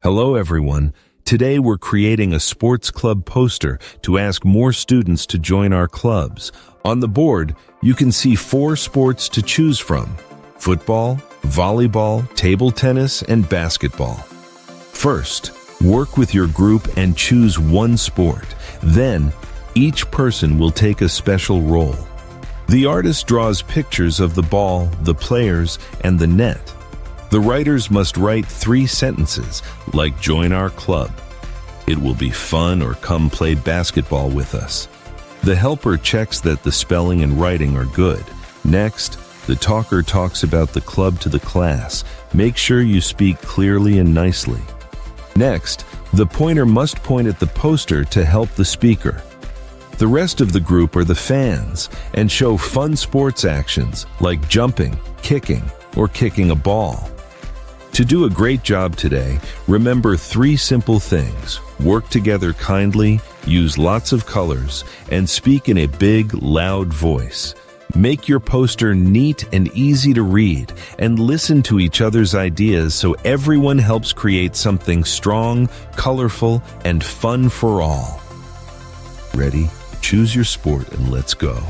Hello everyone. Today we're creating a sports club poster to ask more students to join our clubs. On the board, you can see 4 sports to choose from: football, volleyball, table tennis, and basketball. First, work with your group and choose one sport. Then, each person will take a special role. The artist draws pictures of the ball, the players, and the net. The writers must write 3 sentences, like "Join our club." It will be fun, or "Come play basketball with us." The helper checks that the spelling and writing are good. Next, the talker talks about the club to the class. Make sure you speak clearly and nicely. Next, the pointer must point at the poster to help the speaker. The rest of the group are the fans and show fun sports actions like jumping, kicking, or kicking a ball. To do a great job today, remember 3 simple things: work together kindly, use lots of colors, and speak in a big, loud voice. Make your poster neat and easy to read, and listen to each other's ideas so everyone helps create something strong, colorful, and fun for all. Ready? Choose your sport and let's go.